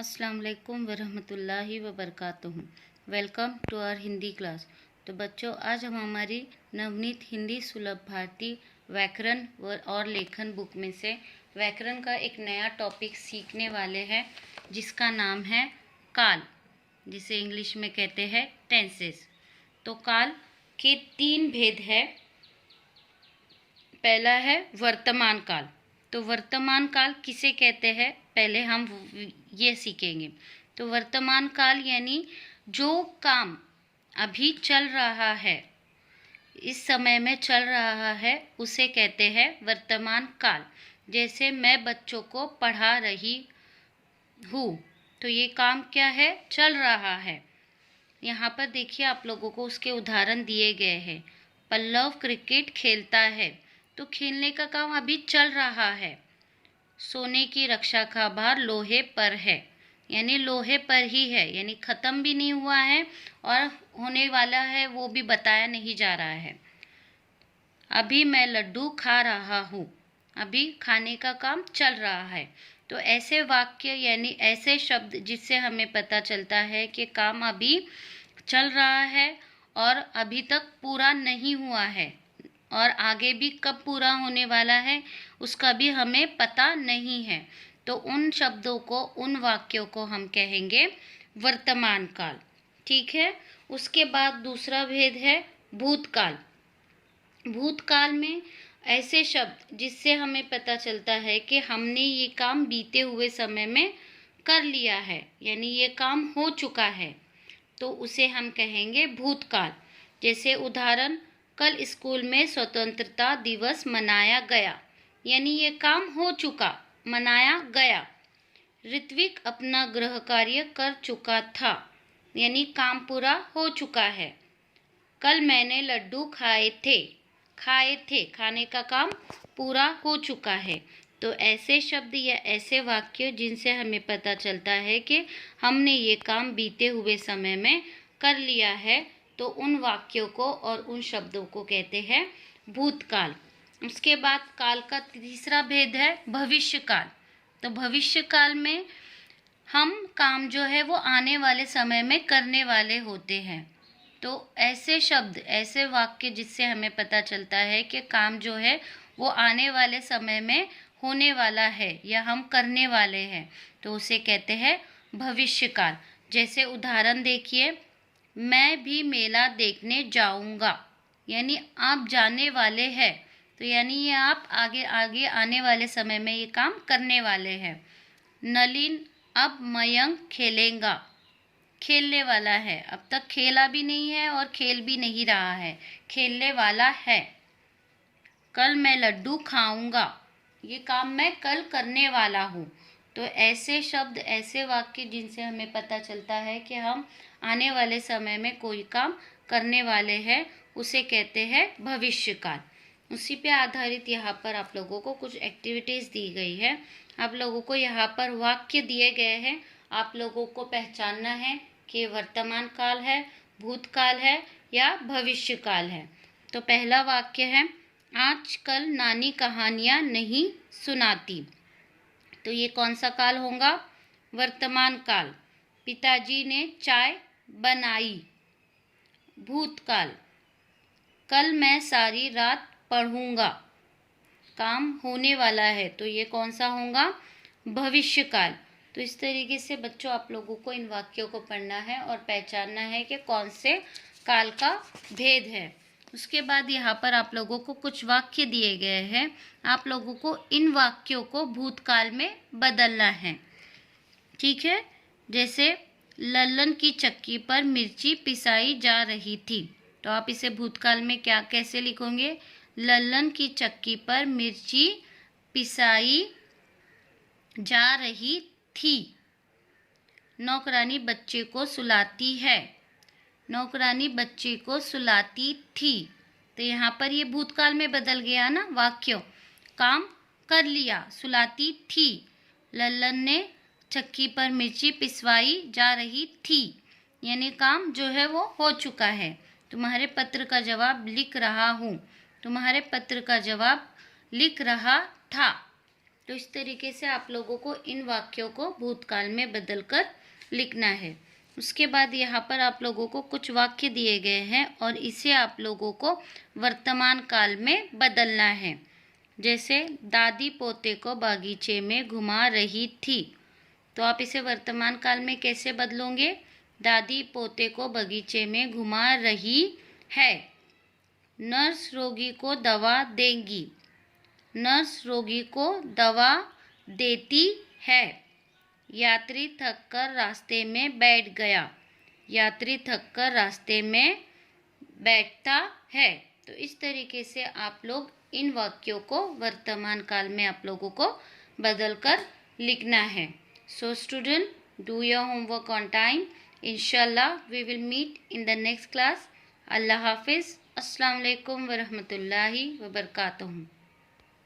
अस्सलाम वालेकुम वरहमतुल्लाहि वबरकातुहू। Welcome to our Hindi class. तो बच्चों, आज हम हमारी नवनीत हिंदी सुलभ भारती व्याकरण और लेखन बुक में से व्याकरण का एक नया टॉपिक सीखने वाले हैं, जिसका नाम है काल, जिसे इंग्लिश में कहते हैं टेंसेस। तो काल के 3 भेद है। पहला है वर्तमान काल। तो वर्तमान काल किसे कहते हैं, पहले हम ये सीखेंगे। तो वर्तमान काल यानी जो काम अभी चल रहा है, इस समय में चल रहा है, उसे कहते हैं वर्तमान काल। जैसे मैं बच्चों को पढ़ा रही हूँ, तो ये काम क्या है, चल रहा है। यहाँ पर देखिए, आप लोगों को उसके उदाहरण दिए गए हैं। पल्लव क्रिकेट खेलता है, तो खेलने का काम अभी चल रहा है। सोने की रक्षा का भार लोहे पर है, यानी लोहे पर ही है, यानी ख़त्म भी नहीं हुआ है और होने वाला है वो भी बताया नहीं जा रहा है। अभी मैं लड्डू खा रहा हूँ, अभी खाने का काम चल रहा है। तो ऐसे वाक्य यानी ऐसे शब्द जिससे हमें पता चलता है कि काम अभी चल रहा है और अभी तक पूरा नहीं हुआ है, और आगे भी कब पूरा होने वाला है उसका भी हमें पता नहीं है। तो उन शब्दों को, उन वाक्यों को हम कहेंगे वर्तमान काल। ठीक है। उसके बाद दूसरा भेद है भूतकाल। भूतकाल में ऐसे शब्द जिससे हमें पता चलता है कि हमने ये काम बीते हुए समय में कर लिया है, यानी ये काम हो चुका है, तो उसे हम कहेंगे भूतकाल। जैसे उदाहरण, कल स्कूल में स्वतंत्रता दिवस मनाया गया, यानी ये काम हो चुका, मनाया गया। ऋत्विक अपना गृह कार्य कर चुका था, यानी काम पूरा हो चुका है। कल मैंने लड्डू खाए थे, खाने का काम पूरा हो चुका है। तो ऐसे शब्द या ऐसे वाक्य जिनसे हमें पता चलता है कि हमने ये काम बीते हुए समय में कर लिया है, तो उन वाक्यों को और उन शब्दों को कहते हैं भूतकाल। उसके बाद काल का तीसरा भेद है भविष्यकाल। तो भविष्यकाल में हम काम जो है वो आने वाले समय में करने वाले होते हैं। तो ऐसे शब्द, ऐसे वाक्य जिससे हमें पता चलता है कि काम जो है वो आने वाले समय में होने वाला है या हम करने वाले हैं, तो उसे कहते हैं भविष्यकाल। जैसे उदाहरण देखिए, मैं भी मेला देखने जाऊंगा, यानी आप जाने वाले हैं, तो यानी ये आप आगे आगे आने वाले समय में ये काम करने वाले हैं। नलिन अब मयंक खेलेगा, खेलने वाला है, अब तक खेला भी नहीं है और खेल भी नहीं रहा है, खेलने वाला है। कल मैं लड्डू खाऊंगा, ये काम मैं कल करने वाला हूँ। तो ऐसे शब्द, ऐसे वाक्य जिनसे हमें पता चलता है कि हम आने वाले समय में कोई काम करने वाले हैं, उसे कहते हैं भविष्यकाल। उसी पे आधारित यहाँ पर आप लोगों को कुछ एक्टिविटीज़ दी गई है। आप लोगों को यहाँ पर वाक्य दिए गए हैं, आप लोगों को पहचानना है कि वर्तमान काल है, भूतकाल है या भविष्यकाल है। तो पहला वाक्य है, आजकल नानी कहानियाँ नहीं सुनाती। तो ये कौन सा काल होगा, वर्तमान काल। पिताजी ने चाय बनाई, भूतकाल। कल मैं सारी रात पढ़ूंगा, काम होने वाला है, तो ये कौन सा होगा, भविष्यकाल। तो इस तरीके से बच्चों आप लोगों को इन वाक्यों को पढ़ना है और पहचानना है कि कौन से काल का भेद है। उसके बाद यहाँ पर आप लोगों को कुछ वाक्य दिए गए हैं, आप लोगों को इन वाक्यों को भूतकाल में बदलना है। ठीक है। जैसे लल्लन की चक्की पर मिर्ची पिसाई जा रही थी, तो आप इसे भूतकाल में क्या कैसे लिखोगे, लल्लन की चक्की पर मिर्ची पिसाई जा रही थी। नौकरानी बच्चे को सुलाती है, नौकरानी बच्चे को सुलाती थी। तो यहाँ पर ये भूतकाल में बदल गया ना वाक्य, काम कर लिया, सुलाती थी। लल्लन ने चक्की पर मिर्ची पिसवाई जा रही थी, यानी काम जो है वो हो चुका है। तुम्हारे पत्र का जवाब लिख रहा हूँ, तुम्हारे पत्र का जवाब लिख रहा था। तो इस तरीके से आप लोगों को इन वाक्यों को भूतकाल में बदलकर लिखना है। उसके बाद यहाँ पर आप लोगों को कुछ वाक्य दिए गए हैं और इसे आप लोगों को वर्तमान काल में बदलना है। जैसे दादी पोते को बागीचे में घुमा रही थी, तो आप इसे वर्तमान काल में कैसे बदलोगे? दादी पोते को बगीचे में घुमा रही है। नर्स रोगी को दवा देगी, नर्स रोगी को दवा देती है। यात्री थककर रास्ते में बैठ गया, यात्री थककर रास्ते में बैठता है। तो इस तरीके से आप लोग इन वाक्यों को वर्तमान काल में आप लोगों को बदलकर लिखना है। So student, do your homework on time. इंशाल्लाह we will meet in the next class. अल्लाह हाफिज़। अस्सलाम वालेकुम वरहमतुल्लाहि वबरकातुहू।